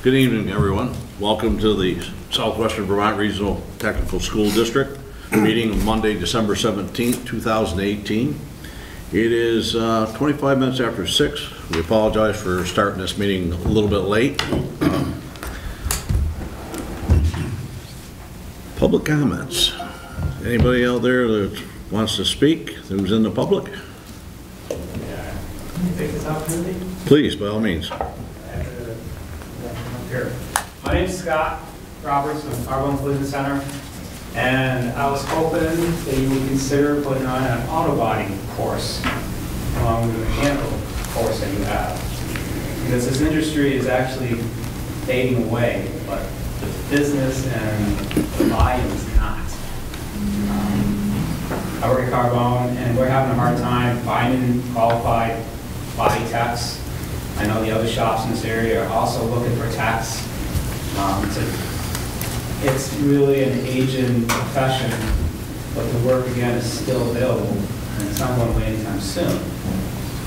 Good evening, everyone. Welcome to the Southwestern Vermont Regional Technical School District meeting Monday, December 17th, 2018. It is 25 minutes after 6. We apologize for starting this meeting a little bit late. Public comments. Anybody out there that wants to speak, who's in the public? Can you take this opportunity? Please, by all means. Here. My name is Scott Roberts from Carbone Collision Center, and I was hoping that you would consider putting on an auto body course along with the mechanical course that you have. Because this industry is actually fading away, but the business and the volume is not. I work at Carbone, and we're having a hard time finding qualified body techs. I know the other shops in this area are also looking for techs. It's really an aging profession, but the work again is still available, and it's not going away anytime soon.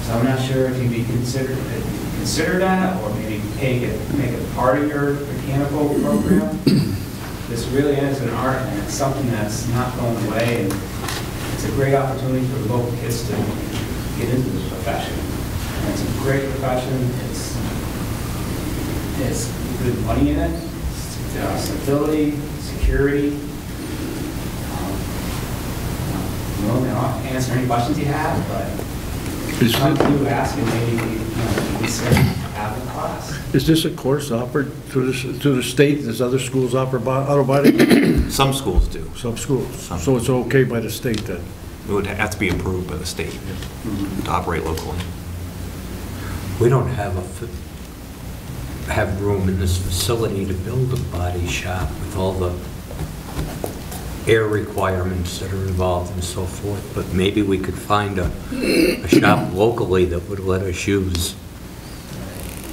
So I'm not sure if you'd consider that, or maybe make it part of your mechanical program. This really is an art, and it's something that's not going away, and it's a great opportunity for the local kids to get into this profession. It's a great profession. It's good money in it, stability, security. I'll answer any questions you have, but it's up to you asking maybe consider having a class. Is this a course offered to the state? Does other schools offer auto body? Some schools do. Some schools. So it's okay by the state then? It would have to be approved by the state to operate locally. We don't have room in this facility to build a body shop with all the air requirements that are involved and so forth, but maybe we could find a shop locally that would let us use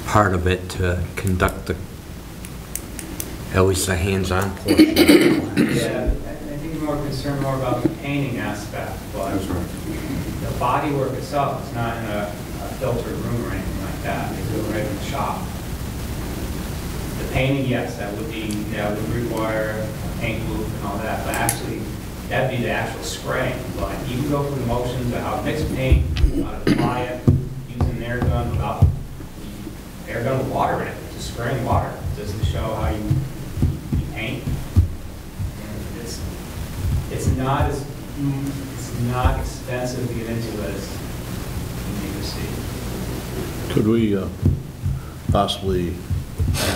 part of it to conduct at least a hands-on portion of the class. Yeah, I think you're more concerned about the painting aspect, but the body work itself is not in a filtered room or anything like that. They do it right in the shop. The painting, yes, that would require a paint booth and all that, but actually, that'd be the actual spraying. But you can go through the motions of how to mix paint, how to apply it, using an air gun without air gun with water in it, just spraying water, just to show how you paint. And it's not expensive to get into as you need to see. Could we possibly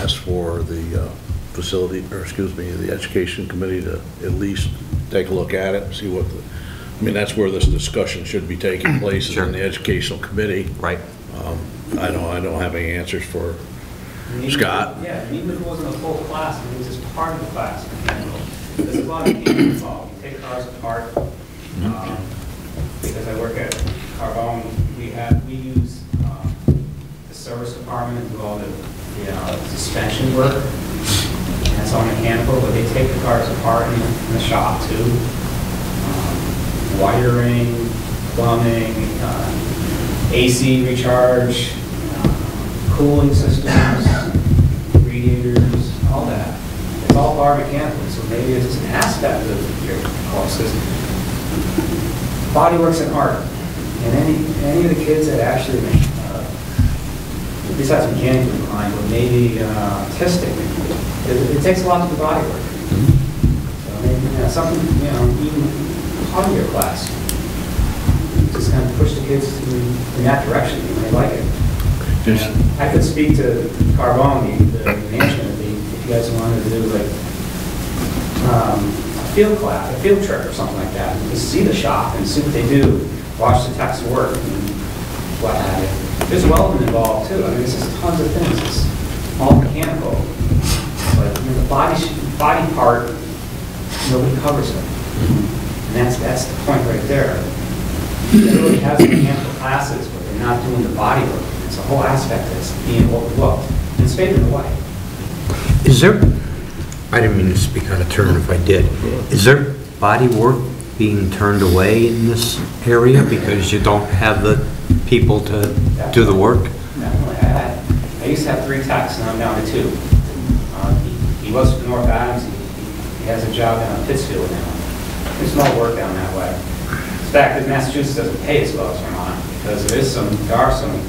ask for the the education committee to at least take a look at it and see what that's where this discussion should be taking place, is in the educational committee. Right. I don't have any answers for Scott. Yeah, even if it wasn't a full class, it was just part of the class. There's a lot of mechanical involved. You take cars apart. Because I work at Carbone, we use the service department to do all the suspension work. And it's all mechanical, but they take the cars apart in the shop too. Wiring, plumbing, AC recharge, cooling systems, radiators, all that. It's all part mechanical, so maybe it's just an aspect of your course. Body work's an art, and any of the kids that actually, besides mechanical inclined, but maybe artistic, it takes a lot to do body work. So maybe something, even part of your class, just kind of push the kids in that direction. You might like it. I could speak to Carbone, the management, if you guys wanted to do like a field class, a field trip or something like that. Just see the shop and see what they do, watch the techs work and what have you. There's welding involved too. This is tons of things. It's all mechanical. But the body part, nobody covers it. And that's the point right there. Everybody has mechanical classes, but they're not doing the body work. It's a whole aspect that's being overlooked. And it's faded away. Is there, I didn't mean to speak out of turn if I did, is there body work being turned away in this area because you don't have the people to do the work? Definitely. I used to have 3 techs, and I'm down to 2. was from North Adams. He has a job down in Pittsfield now. There's no work down that way. The fact that Massachusetts doesn't pay as well as Vermont, because there are some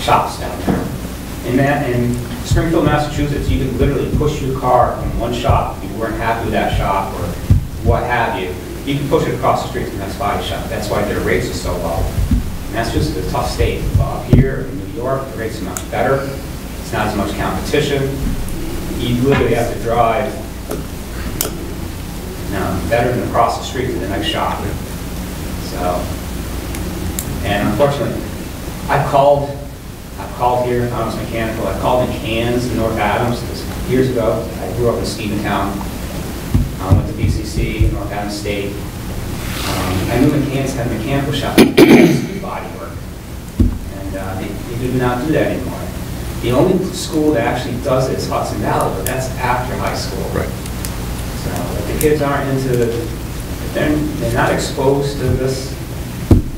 shops down there. In Springfield, Massachusetts, you can literally push your car from one shop, if you weren't happy with that shop or what have you, you can push it across the street to the next body shop. That's why their rates are so low. Massachusetts is a tough state. Up here in New York, the rates are much better. It's not as much competition. You literally have to drive better than across the street to the next shop. So, and unfortunately, I've called here, Adams Mechanical. I called in Cairns in North Adams years ago. I grew up in Steventown. I went to BCC, North Adams State. I knew Cairns had a mechanical shop that used to do body work. And they do not do that anymore. The only school that actually does it is Hudson Valley, but that's after high school. Right. So if the kids aren't if they're not exposed to this,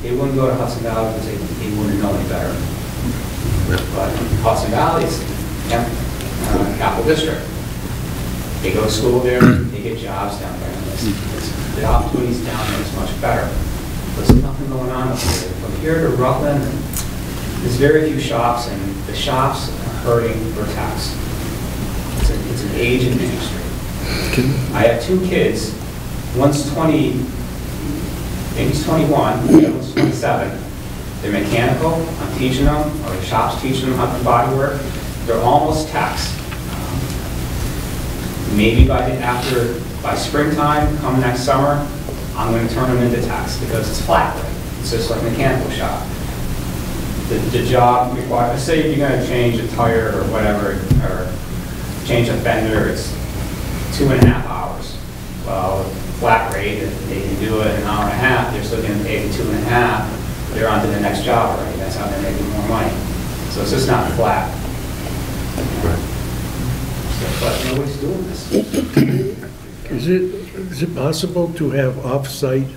they wouldn't go to Hudson Valley because they wouldn't know any better. But Hudson Valley is capital district. They go to school there, they get jobs down there. The opportunities down there is much better. But there's nothing going on up here. From here to Rutland, there's very few shops, and the shops are hurting for tax. It's an aging industry. I have two kids. One's 20, maybe he's 21, the other one's 27. They're mechanical. I'm teaching them, or the shop's teaching them how to do body work. They're almost techs. Maybe by springtime, come next summer, I'm going to turn them into techs because it's flat rate. It's just like a mechanical shop. The job requires, say if you're going to change a tire or whatever, or change a fender, it's 2.5 hours. Well, flat rate, if they can do it in an hour and a half, they're still going to pay the 2.5. They're on to the next job already. That's how they're making more money. So it's just not flat. Right. But nobody's doing this. Is it possible to have off-site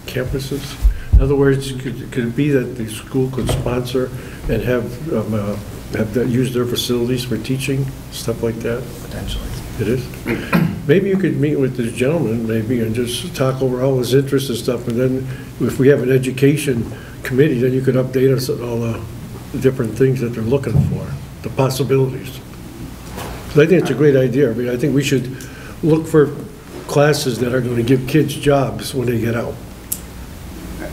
campuses? In other words, could it be that the school could sponsor and use their facilities for teaching, stuff like that? Potentially. It is? Maybe you could meet with this gentleman, maybe, and just talk over all his interests and stuff, and then if we have an education committee, then you could update us on all the different things that they're looking for, the possibilities. So I think it's a great idea. I mean, I think we should look for classes that are going to give kids jobs when they get out.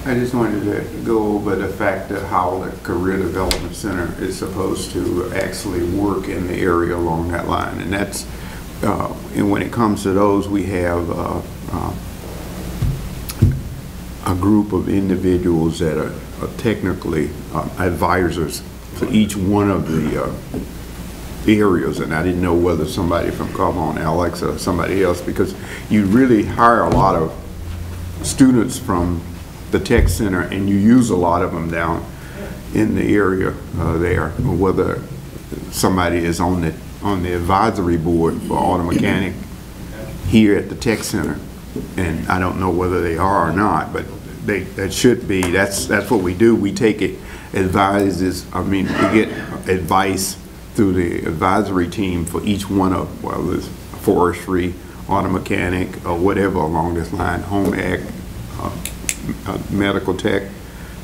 I just wanted to go over the fact that how the Career Development Center is supposed to actually work in the area along that line. And that's, and when it comes to those, we have a group of individuals that are technically advisors for each one of the areas, and I didn't know whether somebody from Come On Alex or somebody else, because you really hire a lot of students from the tech center and you use a lot of them down in the area there, or whether somebody is on the advisory board for auto mechanic here at the tech center, and I don't know whether they are or not, but that should be. That's what we do. We take it we get advice through the advisory team for each one of, well, there's forestry, auto mechanic, or whatever along this line, home ec, medical tech,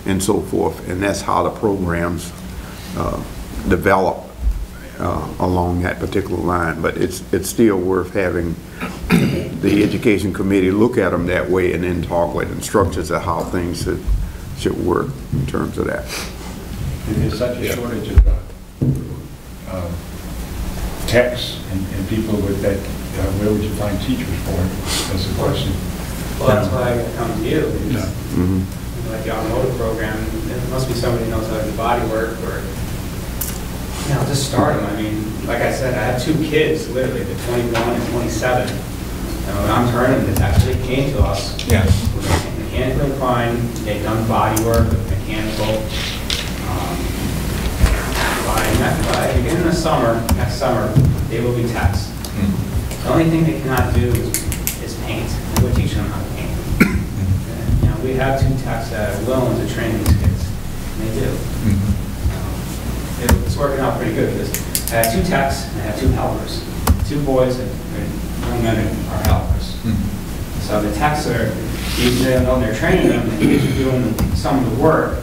and so forth. And that's how the programs develop along that particular line. But it's still worth having the education committee look at them that way and then talk with instructors of how things should work in terms of that. And there's such a shortage of techs and people with that. Where would you find teachers for it? That's the question. Well, that's why I come to you. Yeah. Like the automotive program, there must be somebody who knows how to do body work, or just start them. I mean, like I said, I have two kids, literally, they're 21 and 27. And I'm turning them to actually came to us. Yeah. Mechanically inclined, they've done body work with mechanical. By the beginning of summer, next summer, they will be techs. The only thing they cannot do is paint. We'll teach them how to paint. And, we have two techs that are willing to train these kids, and they do. It's working out pretty good because I have two techs and I have two helpers. 2 boys and young men are helpers. So the techs are, even though they're training them, the kids are doing some of the work,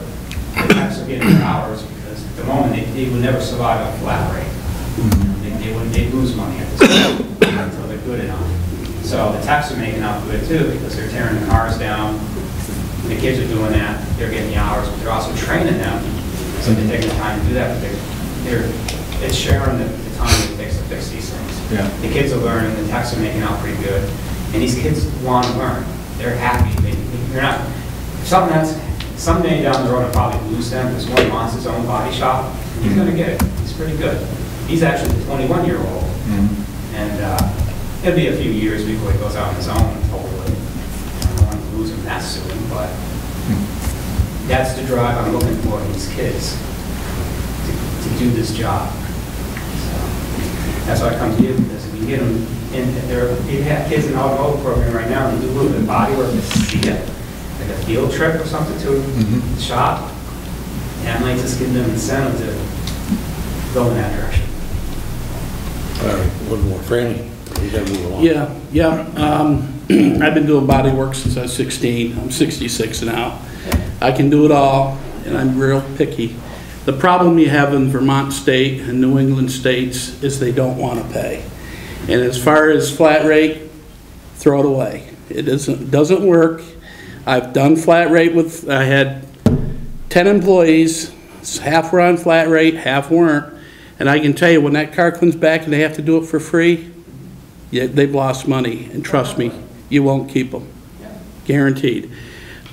the techs are getting their hours because at the moment they would never survive on a flat rate. They'd lose money at this point until they're good enough. So the techs are making out good too because they're tearing the cars down. The kids are doing that, they're getting the hours, but they're also training them. So they're taking the time to do that, but it's sharing the time it takes to fix these things. Yeah. The kids are learning, the techs are making out pretty good, and these kids want to learn. They're happy. They're not. Someday down the road, I'll probably lose them because one wants his own body shop. He's going to get it. He's pretty good. He's actually a 21-year-old, and it'll be a few years before he goes out on his own. Hopefully, I don't want to lose him that soon, but that's the drive I'm looking for in these kids to do this job. So that's why I come to you, because if we get them in, we have kids in the automotive program right now, and they do a little bit of body work to see it, like a field trip or something to the shop, and I might just give them incentive to go in that direction. All right, one more. Franny, you gotta move along. Yeah. I've been doing body work since I was 16. I'm 66 now. I can do it all, and I'm real picky. The problem you have in Vermont State and New England states is they don't want to pay. And as far as flat rate, throw it away. It doesn't work. I've done flat rate with, I had 10 employees, half were on flat rate, half weren't. And I can tell you, when that car comes back and they have to do it for free, yeah, they've lost money. And trust me, you won't keep them. Guaranteed.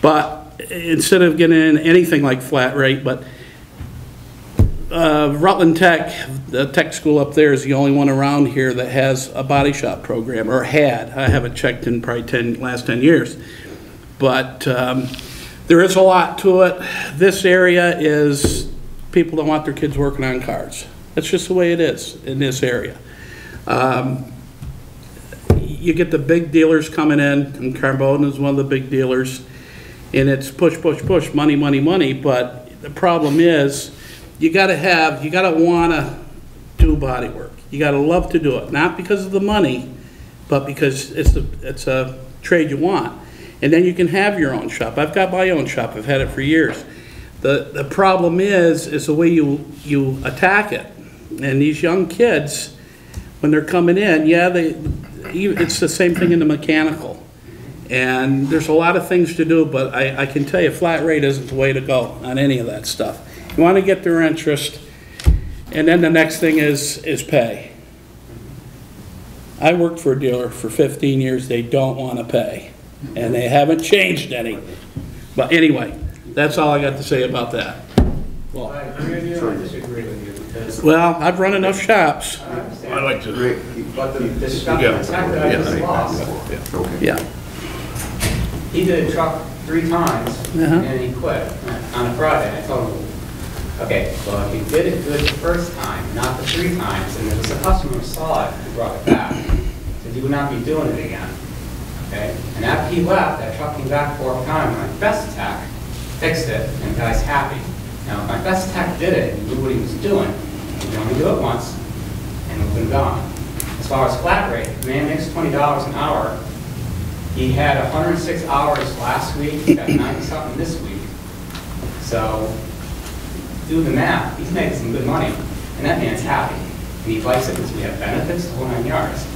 But instead of getting anything like flat rate, but Rutland Tech, the tech school up there, is the only one around here that has a body shop program, or had. I haven't checked in probably last 10 years. But there is a lot to it. This area is, people don't want their kids working on cars. That's just the way it is in this area. You get the big dealers coming in, and Carbone is one of the big dealers, and it's push, push, push, money, money, money. But the problem is, you gotta wanna do body work. You gotta love to do it, not because of the money, but because it's a trade you want. And then you can have your own shop. I've got my own shop. I've had it for years. The problem is the way you attack it. And these young kids, when they're coming in, yeah, it's the same thing in the mechanical. And there's a lot of things to do, but I can tell you, flat rate isn't the way to go on any of that stuff. You want to get their interest, and then the next thing is pay. I worked for a dealer for 15 years. They don't want to pay, and they haven't changed any. But anyway, that's all I got to say about that. Well, I agree with you, I disagree with you, because Well, I've run enough shops. I understand. I'd like to, But the shop that I just lost, Yeah. he did a truck 3 times, Uh-huh. and he quit on a Friday. I told him, okay, well, if you did it good the first time, not the 3 times, and there was a customer who saw it and brought it back, said you would not be doing it again, okay? And after he left, that truck came back 4th time, my best tech fixed it, and the guy's happy. Now, if my best tech did it and knew what he was doing, he could only do it once, and it would have been gone. As far as flat rate, the man makes $20 an hour. He had 106 hours last week, he got 90-something this week. So, do the math, he's making some good money, and that man's happy. And he likes it because we have benefits, the whole 9 yards.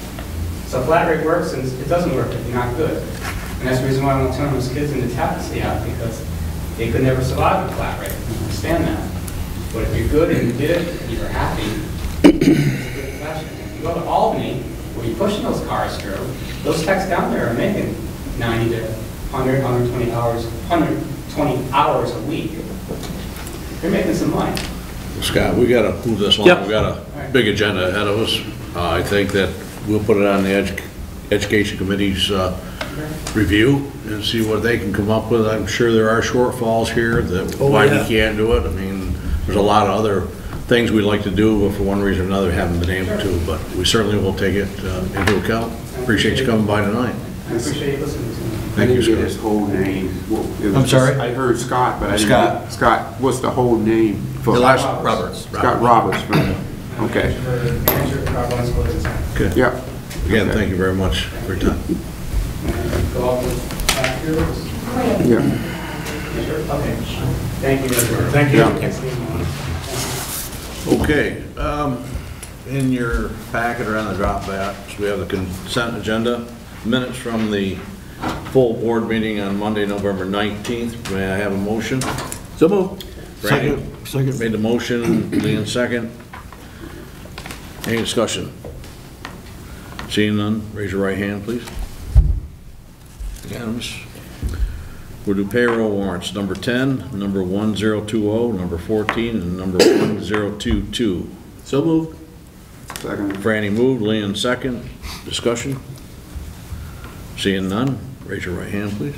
So flat rate works, and it doesn't work if you're not good. And that's the reason why I won't turn those kids into techs yet, because they could never survive with flat rate. I understand that. But if you're good and you did it, and you're happy, it's a good profession. If you go to Albany, where you're pushing those cars through, those techs down there are making 90 to 100, 120 hours a week. They're making some money. Scott, we gotta move this along. Yep. We got a big agenda ahead of us. I think that we'll put it on the Education Committee's review and see what they can come up with. I'm sure there are shortfalls here that why we can't do it. I mean, there's a lot of other things we'd like to do, but for one reason or another, haven't been able to. But we certainly will take it into account. Appreciate you coming by tonight. I appreciate you listening to me. I Thank you, didn't get Scott. his whole name. I'm sorry? I heard Scott, but I didn't. Scott. Scott, what's the whole name? For Roberts. Scott Roberts, man. Okay. Manager Carbon's closing time. Okay. Yeah. Again, Okay. thank you very much for your time. Go off the back here. Yeah. Sure. Okay. Thank you. Thank you. Yeah. Okay, in your packet or on the drop box, we have the consent agenda, minutes from the full board meeting on Monday, November 19th. May I have a motion? So moved. Randy Second. made the motion, Leon second. Any discussion? Seeing none, raise your right hand, please. Unanimous. We'll do payroll warrants, number 10, number 1020, number 14, and number 1022. So moved. Second. Franny moved, Leon second. Discussion? Seeing none, raise your right hand, please.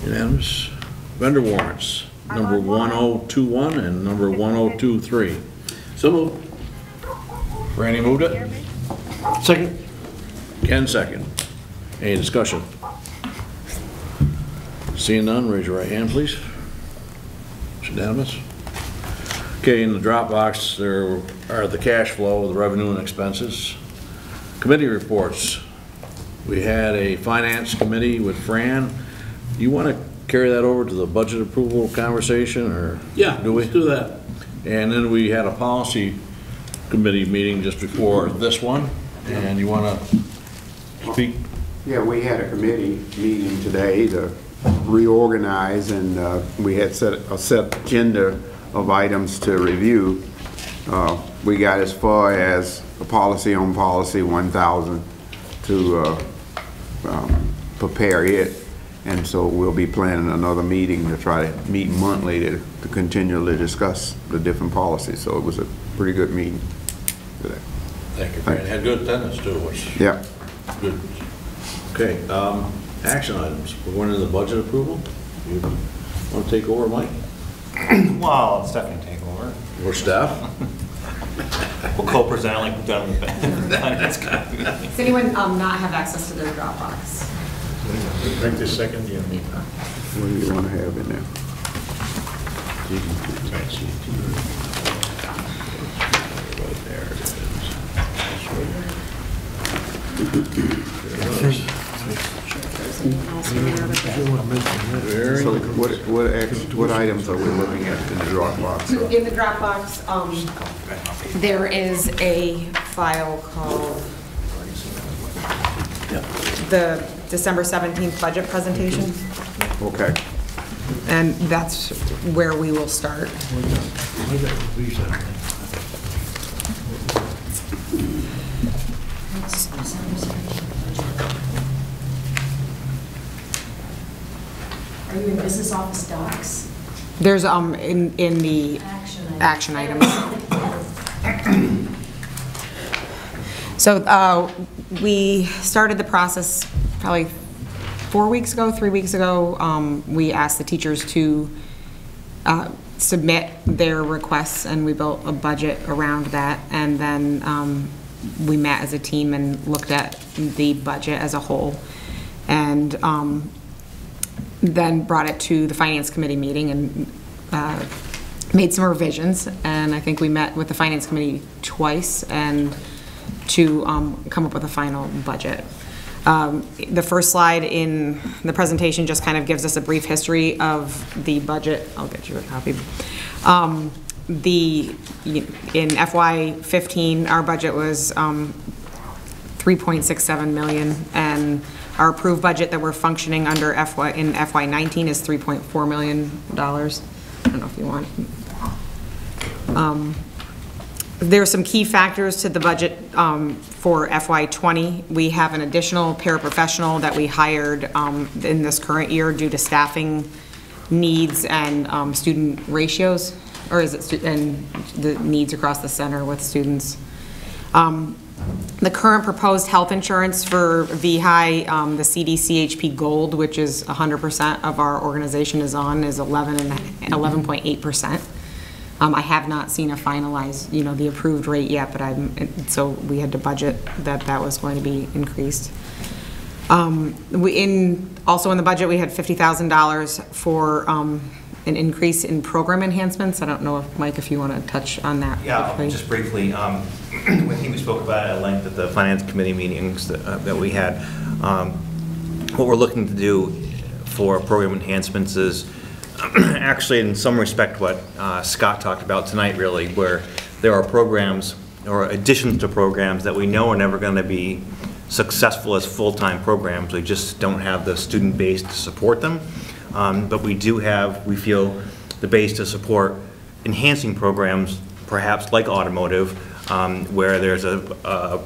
Unanimous. Vendor warrants, number 1021 and number 1023. So moved. Franny moved it? Second. Ken second. Any discussion? Seeing none, raise your right hand, please. It's unanimous. Okay, in the Dropbox, there are the cash flow, the revenue and expenses. Committee reports. We had a finance committee with Fran. You want to carry that over to the budget approval conversation, or? Yeah, do we? let's do that. And then we had a policy committee meeting just before this one, and you want to speak? Yeah, we had a committee meeting today to reorganize, and we had set a set agenda of items to review. We got as far as a policy on policy 1000 to prepare it, and so we'll be planning another meeting to try to meet monthly to continually discuss the different policies. So it was a pretty good meeting today. Thank you, Fran. Had good attendance too, which Yeah. good. Okay, action items. We're going into the budget approval. You want to take over, Mike? Well, it's definitely take over. Or staff? We'll co-present like we've done with the finance committee. Does anyone not have access to their Dropbox? Right this second, you need. What do you want to have in there? So what items are we looking at in the Dropbox? In the Dropbox, there is a file called the December 17th budget presentation, Okay. and that's where we will start. Are you in business office docs? There's in the action items. So we started the process probably 3 weeks ago. We asked the teachers to submit their requests, and we built a budget around that. And then we met as a team and looked at the budget as a whole, and then brought it to the finance committee meeting and made some revisions. And I think we met with the finance committee twice and to come up with a final budget. The first slide in the presentation just kind of gives us a brief history of the budget. I'll get you a copy. In FY15, our budget was 3.67 million, and our approved budget that we're functioning under in FY19 is $3.4 million. I don't know if you want. There are some key factors to the budget for FY20. We have an additional paraprofessional that we hired in this current year due to staffing needs and student ratios, or is it and the needs across the center with students. The current proposed health insurance for VHI, the CDC HP Gold, which is 100% of our organization is on, is 11.8%. I have not seen a finalized, the approved rate yet, but so we had to budget that was going to be increased. Also in the budget, we had $50,000 for an increase in program enhancements. I don't know if, Mike, if you want to touch on that. Yeah, quickly. just briefly, I think we spoke about it at length at the Finance Committee meetings that we had. What we're looking to do for program enhancements is actually in some respect what Scott talked about tonight, really, where there are programs or additions to programs that we know are never going to be successful as full-time programs. We just don't have the student base to support them. But we do have, we feel, the base to support enhancing programs, perhaps like automotive, where there's a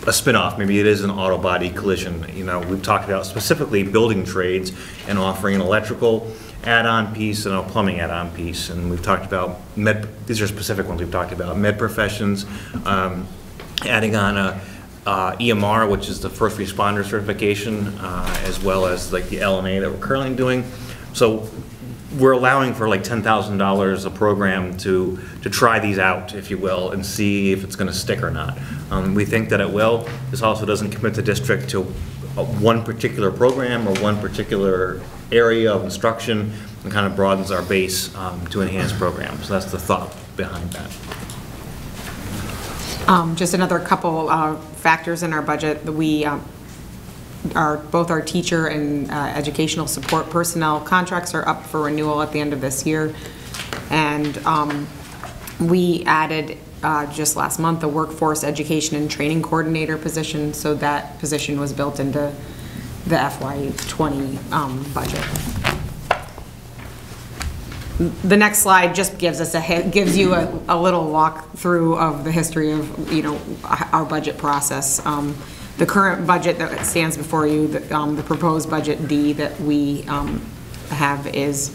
spin-off. Maybe it is an auto body collision. You know, we've talked about specifically building trades and offering an electrical add-on piece and a plumbing add-on piece. And we've talked about these are specific ones we've talked about. Med professions, adding on a EMR, which is the first responder certification, as well as like the LNA that we're currently doing. So we're allowing for like $10,000 a program to try these out, if you will, and see if it's going to stick or not. We think that it will. This also doesn't commit the district to one particular program or one particular area of instruction, and kind of broadens our base to enhance programs. So that's the thought behind that. Just another couple factors in our budget. We both our teacher and educational support personnel contracts are up for renewal at the end of this year, and we added just last month a workforce education and training coordinator position, so that position was built into the FY20 budget. The next slide just gives us gives you a little walk through of the history of, you know, our budget process. The current budget that stands before you, the proposed budget D that we have is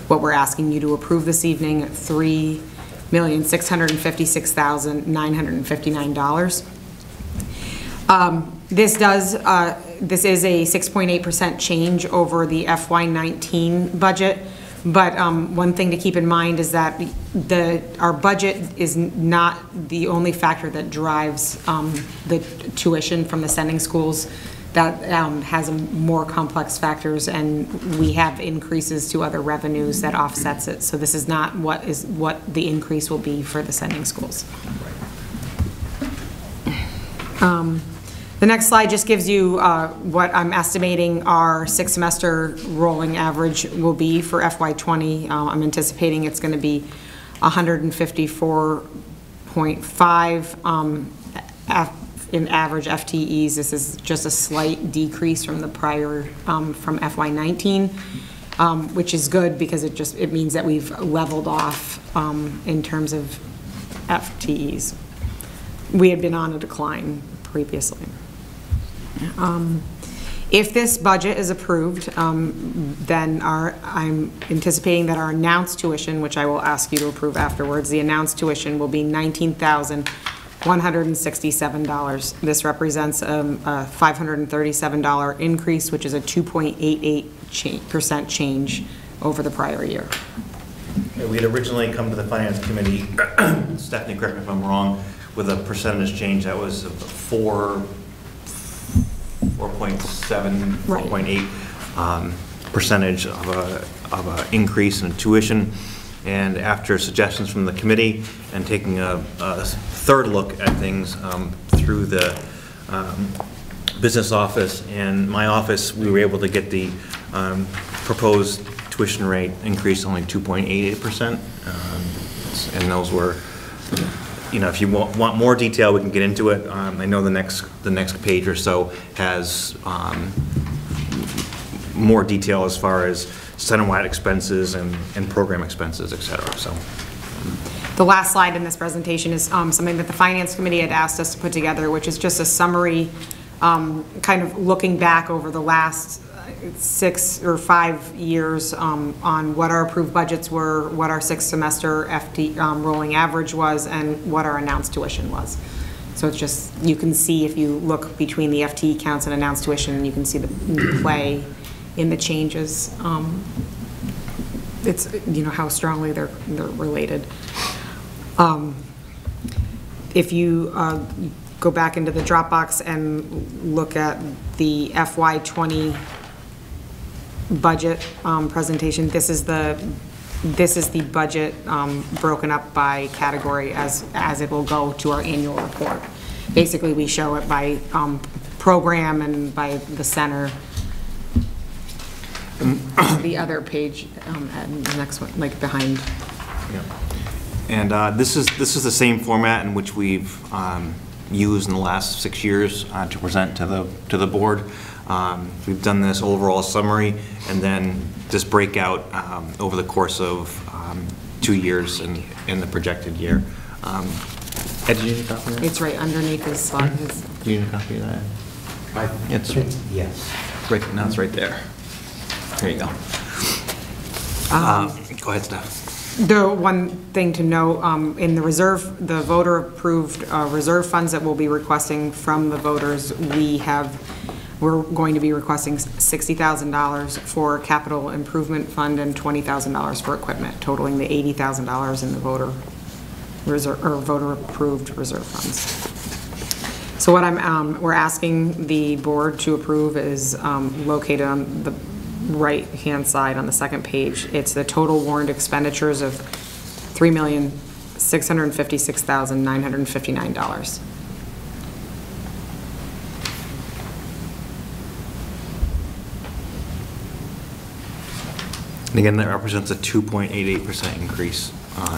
what we're asking you to approve this evening at $3,656,959. This is a 6.8% change over the FY19 budget. But one thing to keep in mind is that our budget is not the only factor that drives the tuition from the sending schools. That has more complex factors, and we have increases to other revenues that offsets it. So this is not what the increase will be for the sending schools. The next slide just gives you what I'm estimating our 6-semester rolling average will be for FY20. I'm anticipating it's going to be 154.5 in average FTEs. This is just a slight decrease from the prior, from FY19, which is good because it means that we've leveled off in terms of FTEs. We had been on a decline previously. If this budget is approved, then I'm anticipating that our announced tuition, which I will ask you to approve afterwards, the announced tuition will be $19,167. This represents a $537 increase, which is a 2.88% change over the prior year. We had originally come to the Finance Committee, Stephanie, correct me if I'm wrong, with a percentage change that was 4.7, 4.8 percentage of a increase in tuition. And after suggestions from the committee and taking a third look at things through the business office and my office, we were able to get the proposed tuition rate increase only 2.88%. And those were, you know, if you want more detail, we can get into it. I know the next page or so has more detail as far as center-wide expenses and program expenses, et cetera. So, the last slide in this presentation is something that the Finance Committee had asked us to put together, which is just a summary, kind of looking back over the last 6 or 5 years on what our approved budgets were, what our 6-semester FT rolling average was, and what our announced tuition was. So it's just, you can see if you look between the FTE counts and announced tuition, you can see the play in the changes. It's, you know, how strongly they're related. If you go back into the Dropbox and look at the FY20 budget presentation, this is the this is the budget broken up by category as it will go to our annual report. Basically, we show it by program and by the center. The other page, and the next one, like behind. Yeah. And this is the same format in which we've used in the last 6 years to present to the board. We've done this overall summary and then this breakout over the course of 2 years in the projected year. Ed, did you need a copy of that? It's right underneath his slide. Do you need a copy of that? It's Yes. right now. It's right there. There you go. Go ahead, Steph. The one thing to note, in the reserve, the voter-approved reserve funds that we'll be requesting from the voters, we're going to be requesting $60,000 for capital improvement fund and $20,000 for equipment, totaling the $80,000 in the voter-approved reserve funds. So what we're asking the board to approve is located on the right-hand side on the second page. It's the total warrant expenditures of $3,656,959. And again, that represents a 2.88% increase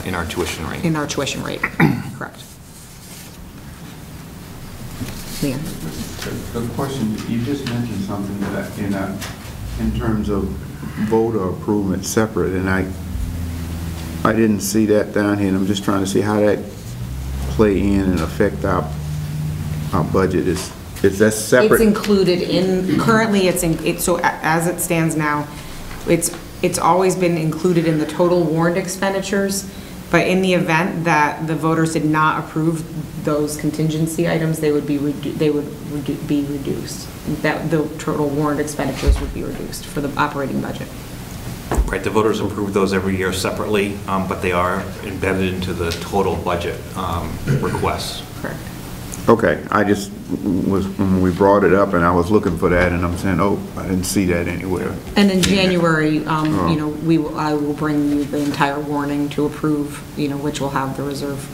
in our tuition rate. In our tuition rate, correct. Leanne? The question, you just mentioned something that in terms of voter approval separate, and I didn't see that down here, and I'm just trying to see how that play in and affect our budget. Is that separate? It's included in, currently so as it stands now, it's always been included in the total warrant expenditures, but in the event that the voters did not approve those contingency items, they would be reduced. That the total warrant expenditures would be reduced for the operating budget. Right, the voters approve those every year separately, but they are embedded into the total budget requests. Correct. Okay, I just was, when we brought it up and I was looking for that and I'm saying, oh, I didn't see that anywhere. And in January, you know, I will bring you the entire warning to approve, you know, which will have the reserve.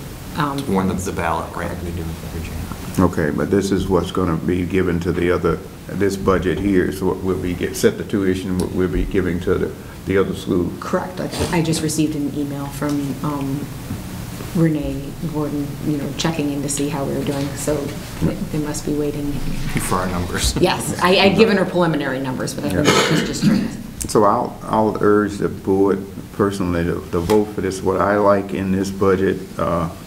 Warn them the ballot, right? We do every January. Okay, but this is what's going to be given to the other, this budget here, so what we'll be, set the tuition, what we'll be giving to the other school. Correct. I just received an email from Renee Gordon, you know, checking in to see how we were doing, so they must be waiting. For our numbers. Yes, I'd given her preliminary numbers, but I think she's just trying to. So I'll urge the board personally to vote for this. What I like in this budget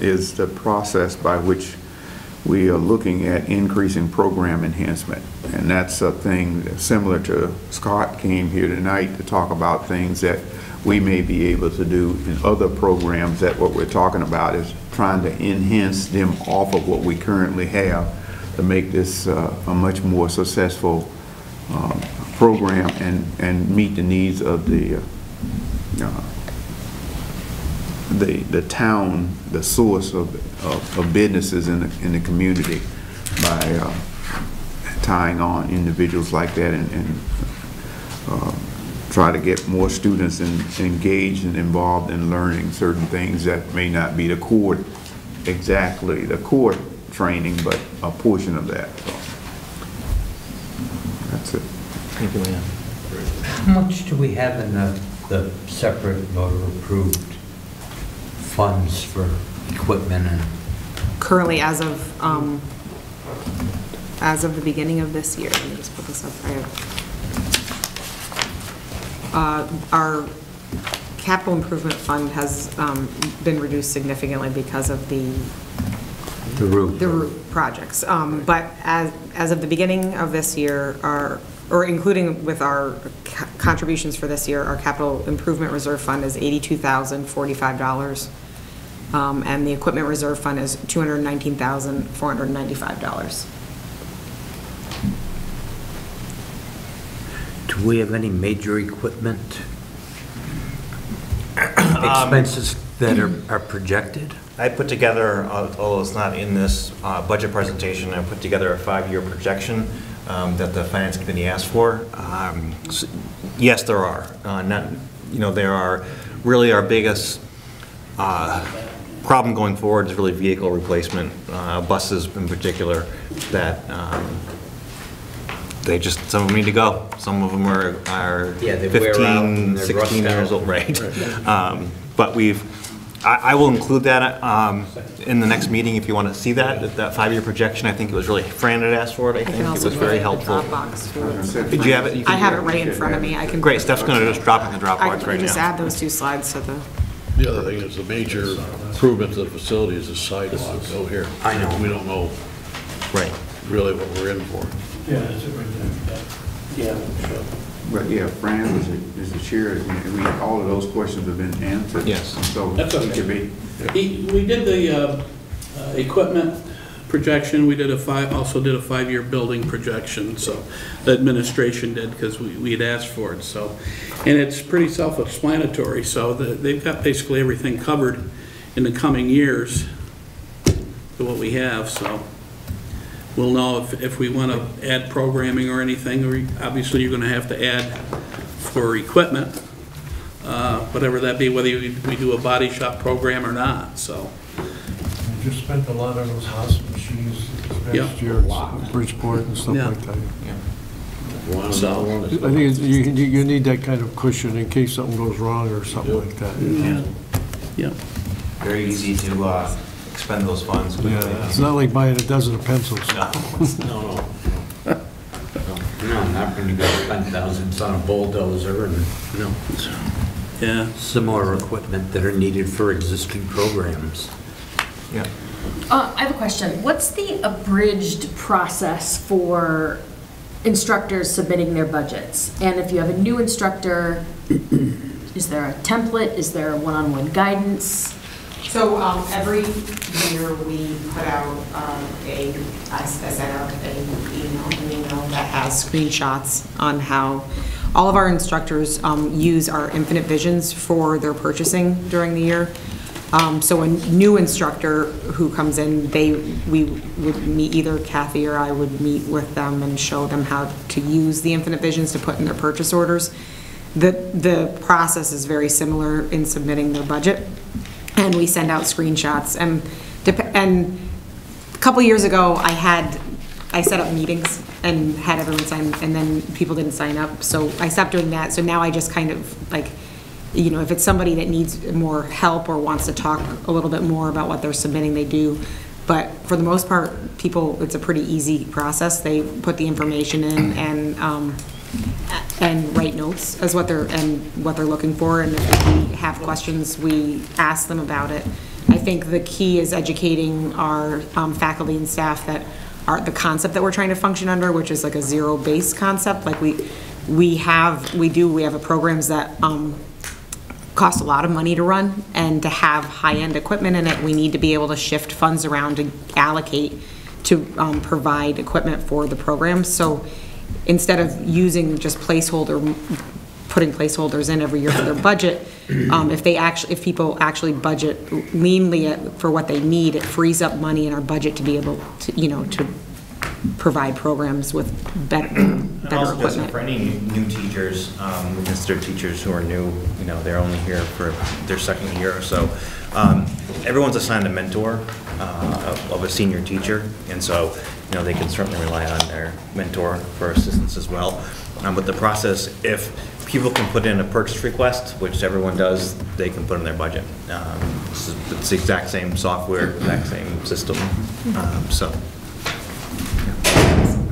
is the process by which we are looking at increasing program enhancement. And that's a thing similar to Scott came here tonight to talk about things that we may be able to do in other programs, that what we're talking about is trying to enhance them off of what we currently have to make this a much more successful program and meet the needs of the town, the source of businesses in the community, by tying on individuals like that and try to get more students engaged and involved in learning certain things that may not be the core training, but a portion of that. So that's it. Thank you, Leanne. How much do we have in the separate voter-approved funds for equipment and? Currently, as of the beginning of this year, let me just put this up. Our capital improvement fund has been reduced significantly because of the route projects. But as of the beginning of this year, or including with our contributions for this year, our capital improvement reserve fund is $82,045. And the equipment reserve fund is $219,495. Do we have any major equipment expenses that are projected? I put together, although it's not in this budget presentation, I put together a 5-year projection that the Finance Committee asked for. Yes, there are. There are Really, our biggest problem going forward is really vehicle replacement, buses in particular, that they just, some of them need to go. Some of them are Yeah, they wear out and 15, they're 16 rust years out. old, right? But I will include that in the next meeting if you want to see that 5-year projection. I think it was really, Fran had asked for it, I I think. can It also was put it very in the helpful. Dropbox for it. Did you have it? You I can- have it right in front of me. I can. Great, Steph's going to just drop it in the I Dropbox can right just now. add those 2 slides to the. The other thing is the major improvement to the facility is the sidewalks out here. I know. We don't know Right. really what we're in for. Yeah, that's it right there. Yeah, sure. But yeah, Fran is the chair, and all of those questions have been answered. Yes. So That's okay. it could be. We did the equipment projection, we did also did a 5-year building projection, so the administration did, because we had asked for it, so. And it's pretty self-explanatory, so they've got basically everything covered in the coming years to what we have, so. We'll know if we want to add programming or anything, or obviously you're going to have to add for equipment, whatever that be, whether we do a body shop program or not, so. We just spent a lot on those house machines Yeah. last year, Bridgeport and stuff Yeah. like that. So- I think you need that kind of cushion in case something goes wrong or something like that. Yeah. Very easy to expend those funds quickly. Yeah, it's not like buying a dozen of pencils. No. No, not when you got spend thousands on a bulldozer and, Yeah. similar equipment that are needed for existing programs. Yeah. I have a question. What's the abridged process for instructors submitting their budgets? And if you have a new instructor, is there a template? Is there a one-on-one guidance? So every year we put out I sent out an email that has screenshots on how all of our instructors use our Infinite Visions for their purchasing during the year. So a new instructor who comes in, we would meet, either Kathy or I would meet with them and show them how to use the Infinite Visions to put in their purchase orders. The process is very similar in submitting their budget, and we send out screenshots. And a couple years ago, I set up meetings and had everyone sign, and then people didn't sign up, so I stopped doing that. So now I just kind of like, if it's somebody that needs more help or wants to talk a little bit more about what they're submitting, they do. But for the most part, it's a pretty easy process. They put the information in and write notes as what they're looking for. And if we have questions, we ask them about it. I think the key is educating our faculty and staff that are the concept that we're trying to function under, which is like a zero-based concept. Like we have programs that cost a lot of money to run, and to have high-end equipment in it, we need to be able to shift funds around to allocate to provide equipment for the programs. So instead of using just putting placeholders in every year for their budget, if people actually budget leanly for what they need, it frees up money in our budget to be able to, to provide programs with better Also, just equipment. for any new teachers, we consider teachers who are new, they're only here for their second year or so. Everyone's assigned a mentor of a senior teacher, and so, they can certainly rely on their mentor for assistance as well. But the process, if people can put in a purchase request, which everyone does, they can put in their budget. It's the exact same software, exact same system, so.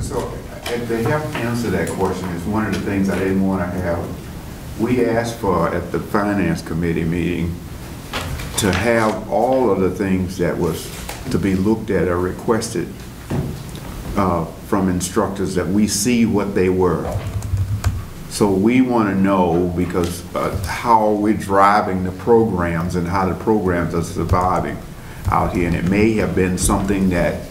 So, to help answer that question, is one of the things I didn't want to have. We asked for, at the Finance Committee meeting, to have all of the things that was to be looked at or requested from instructors, that we see what they were. So we want to know, because how we're driving the programs and how the programs are surviving out here. And it may have been something that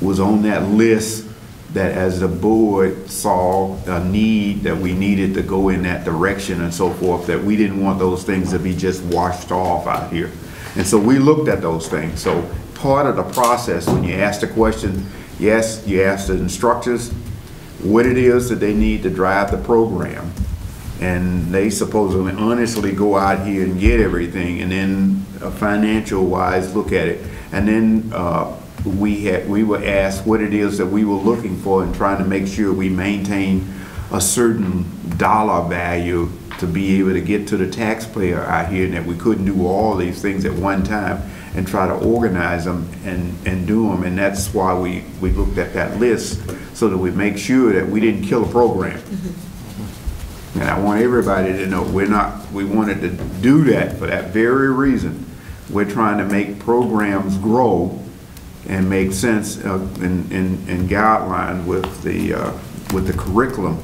was on that list that, as the board saw a need, that we needed to go in that direction and so forth, that we didn't want those things to be just washed off out here. And so we looked at those things. So part of the process, when you ask the question, yes, you ask the instructors what it is that they need to drive the program. and they supposedly honestly go out here and get everything, and then financial wise look at it, and then we were asked what it is that we were looking for and trying to make sure we maintain a certain dollar value to be able to get to the taxpayer out here, and that we couldn't do all these things at one time and try to organize them and do them. And that's why we looked at that list, so that we make sure that we didn't kill a program. And I want everybody to know we wanted to do that for that very reason. We're trying to make programs grow and make sense in guidelines with the curriculum.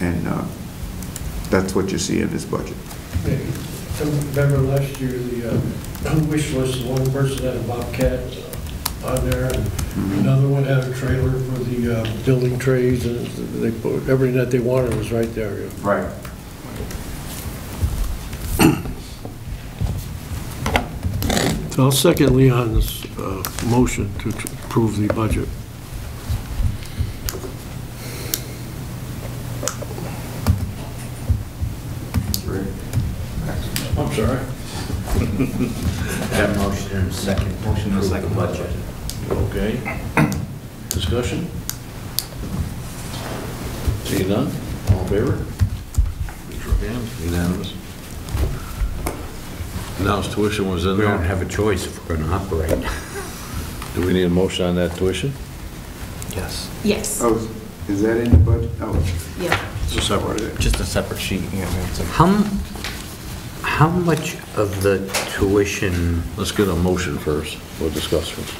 And that's what you see in this budget. Remember last year, the wish list, one person had a Bobcat on there, and another one had a trailer for the building trades, and they put, everything that they wanted was right there. Yeah. Right. So I'll second Leon's motion to approve the budget. I'm sorry. That motion and second. Motion and second. Budget. Okay. Discussion? Seeing none? All in favor? Raise your hand. Unanimous. Now his tuition was in We don't there. have a choice if we're going to operate. Do we need a motion on that tuition? Yes. Yes. Oh, is that in the budget? Oh, Yeah. It's a separate. Just a separate sheet. How much of the tuition, Let's get a motion first. We'll discuss first.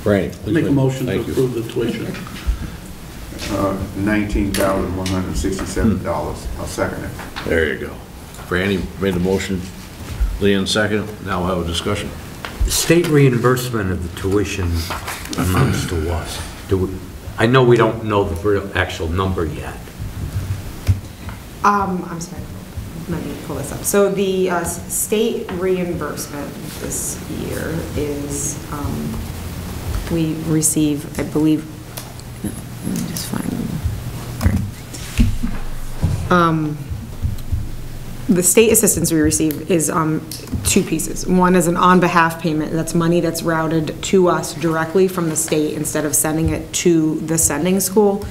Randy, please. Make a motion to Thank you. approve the tuition. $19,167. I'll second it. There you go. Randy made the motion. Leon second. Now we'll have a discussion. state reimbursement of the tuition amounts to what? I know we don't know the real actual number yet. I'm sorry, let me pull this up. So the state reimbursement this year is, we receive, I believe, let me just find them. All right. The state assistance we receive is two pieces. One is an on-behalf payment. That's money that's routed to us directly from the state instead of sending it to the sending school.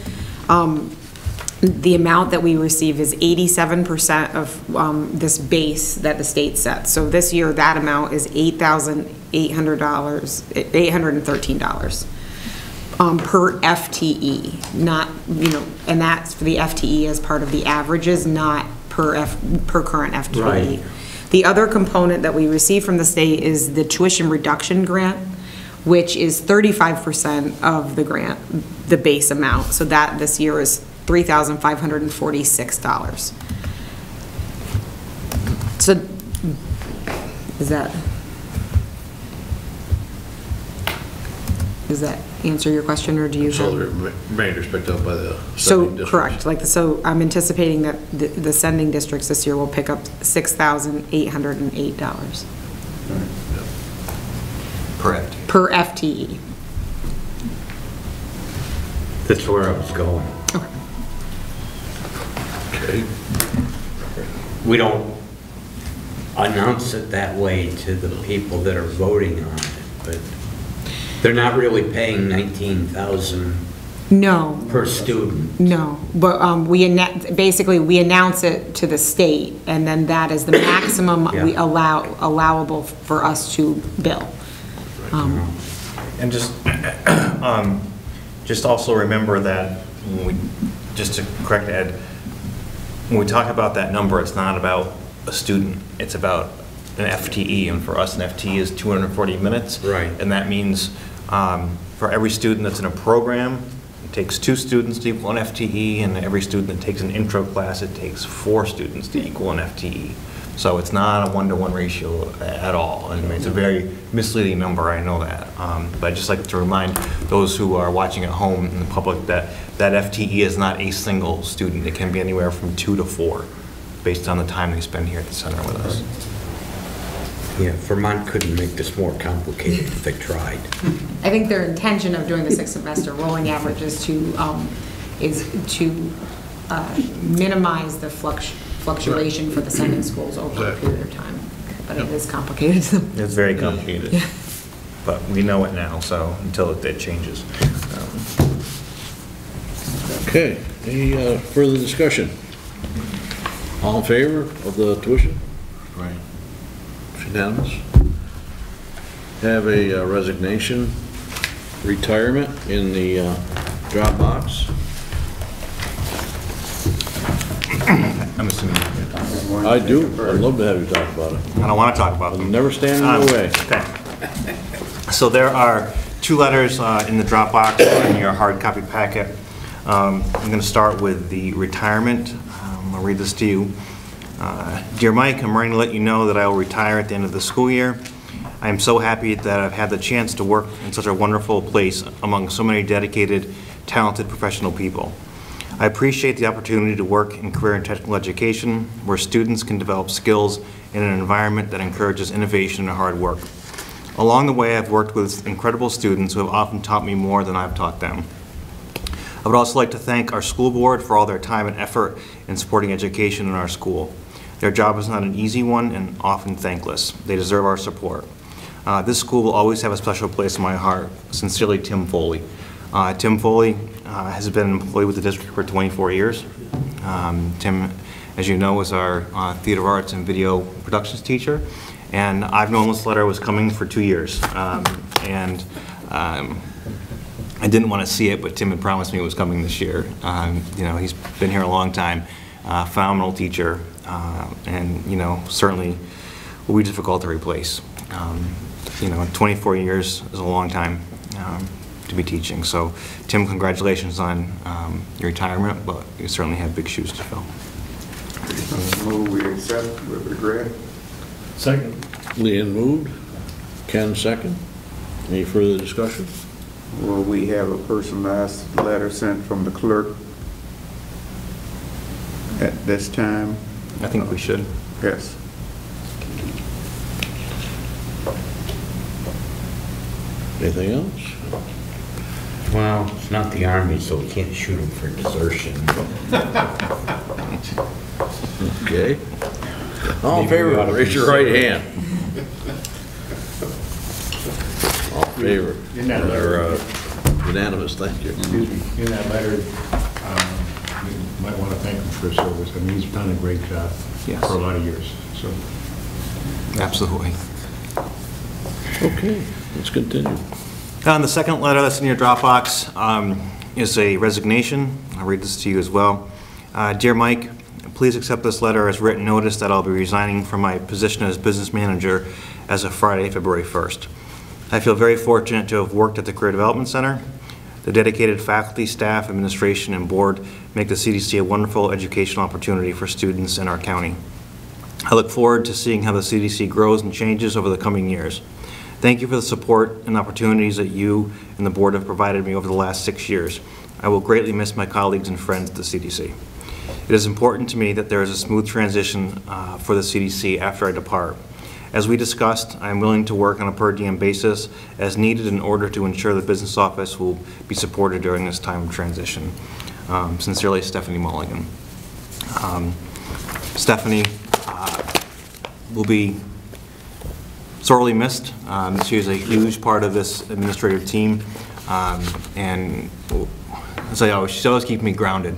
The amount that we receive is 87% of this base that the state sets. So this year, that amount is $813 per FTE, not, and that's for the FTE as part of the averages, not per current FTE. Right. The other component that we receive from the state is the tuition reduction grant, which is 35% of the grant, the base amount. So that this year is $3,546. So, does that answer your question, or do you So have? the remainder's picked up by the So, sending districts. correct, so I'm anticipating that the sending districts this year will pick up $6,808 Per FTE. per FTE. That's where I was going. Okay. We don't announce it that way to the people that are voting on it, but they're not really paying $19,000 No. per student. No, but basically, we announce it to the state, and then that is the maximum we allowable for us to bill. And just also remember that, just to correct Ed, when we talk about that number, it's not about a student, it's about an FTE, and for us, an FTE is 240 minutes. Right. And that means for every student that's in a program, it takes 2 students to equal an FTE, and every student that takes an intro class, it takes 4 students to equal an FTE. So it's not a 1-to-1 ratio at all. I mean, it's a very misleading number, I know that. But I'd just like to remind those who are watching at home in the public that that FTE is not a single student. It can be anywhere from 2 to 4, based on the time they spend here at the center with us. Yeah, Vermont couldn't make this more complicated if they tried. I think their intention of doing the 6-semester rolling average is to minimize the fluctuation for the sending schools over a period of time. But it is complicated. It's very complicated. But we know it now, so until it changes. Okay, any further discussion? All in favor of the tuition? Right. Unanimous. Have a resignation, retirement in the drop box. I'm assuming. I do. I'd love to have you talk about it. I don't want to talk about them. Never stand in the way. Okay. So there are 2 letters in the Dropbox in your hard copy packet. I'm going to start with the retirement. I'll read this to you. Dear Mike, I'm writing to let you know that I will retire at the end of the school year. I am so happy that I've had the chance to work in such a wonderful place among so many dedicated, talented professional people. I appreciate the opportunity to work in career and technical education where students can develop skills in an environment that encourages innovation and hard work. Along the way, I've worked with incredible students who have often taught me more than I've taught them. I would also like to thank our school board for all their time and effort in supporting education in our school. Their job is not an easy one and often thankless. They deserve our support. This school will always have a special place in my heart. Sincerely, Tim Foley. Tim Foley has been an employee with the district for 24 years. Tim, as you know, is our theater arts and video productions teacher. And I've known this letter was coming for 2 years. I didn't want to see it, but Tim had promised me it was coming this year. You know, he's been here a long time, phenomenal teacher, and, you know, certainly will be difficult to replace. You know, 24 years is a long time to be teaching. So, Tim, congratulations on your retirement, but you certainly have big shoes to fill. Move we accept with regret. Second. Leanne moved. Ken second. Any further discussion? Will we have a personalized letter sent from the clerk at this time? I think we should. Yes. Anything else? Well, it's not the Army, so we can't shoot them for desertion. Okay. All in Maybe we ought favor, to raise be your right safe. hand. All in favor. In that letter. Unanimous, thank you. Excuse me, in that letter, you might want to thank him for his service. I mean, he's done a great job Yes. for a lot of years, so. Absolutely. Okay, let's continue. The second letter that's in your Dropbox is a resignation. I'll read this to you as well. Dear Mike, please accept this letter as written notice that I'll be resigning from my position as business manager as of Friday, February 1st. I feel very fortunate to have worked at the Career Development Center. The dedicated faculty, staff, administration, and board make the CDC a wonderful educational opportunity for students in our county. I look forward to seeing how the CDC grows and changes over the coming years. Thank you for the support and opportunities that you and the board have provided me over the last 6 years. I will greatly miss my colleagues and friends at the CDC. It is important to me that there is a smooth transition for the CDC after I depart. As we discussed, I am willing to work on a per diem basis as needed in order to ensure the business office will be supported during this time of transition. Sincerely, Stephanie Mulligan. Stephanie will be sorely missed. She is a huge part of this administrative team, and as I always, she always keeps me grounded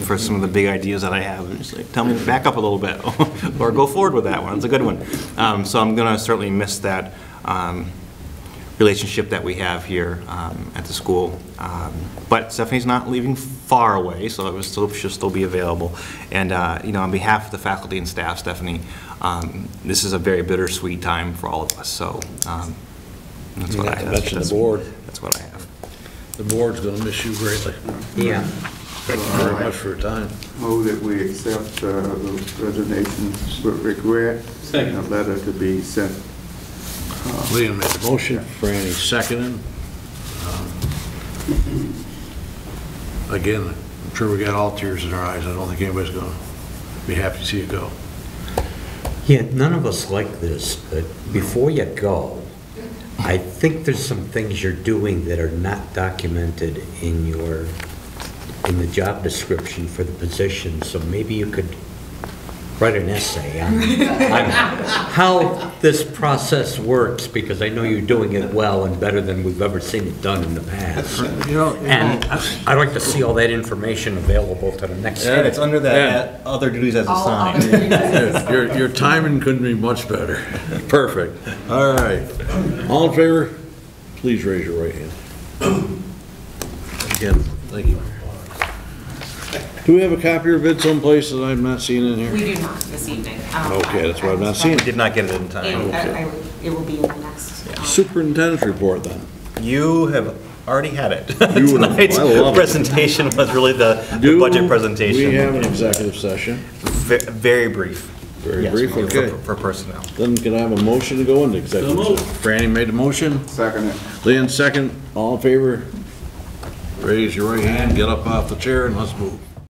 for some of the big ideas that I have. Just like, tell me, back up a little bit, or go forward with that one. It's a good one. So I'm going to certainly miss that relationship that we have here at the school. But Stephanie's not leaving far away, so she'll still be available. And you know, on behalf of the faculty and staff, Stephanie, this is a very bittersweet time for all of us. So that's what I have. Mention the board. That's what I have. The board's going to miss you greatly. Yeah. Thank you very much for your time. Move that we accept the resignation with regret. Second. A letter to be sent. Leanne made the motion, Franny seconded. Again, I'm sure we got all tears in our eyes. I don't think anybody's going to be happy to see you go. Yeah, none of us like this, but before you go, I think there's some things you're doing that are not documented in your in the job description for the position, so maybe you could write an essay on how this process works, because I know you're doing it well and better than we've ever seen it done in the past. And I'd like to see all that information available to the next. And it's under that other duties as assigned. Your timing couldn't be much better. Perfect. All right. All in favor, please raise your right hand. Again, thank you. Do we have a copy of it someplace that I'm not seeing in here? We do not this evening. Okay, that's why I'm not seeing We it. did not get it in time. It will be in the next. Superintendent's report then. You have already had it. You would have- Tonight's I love it. presentation was really the Do budget presentation. we have an executive session? Very brief. Very Yes, brief, we do, okay. For personnel. Then can I have a motion to go into executive So session? Franny made the motion. Second it. Leon second. All in favor? Raise your right hand, get up off the chair, and let's move.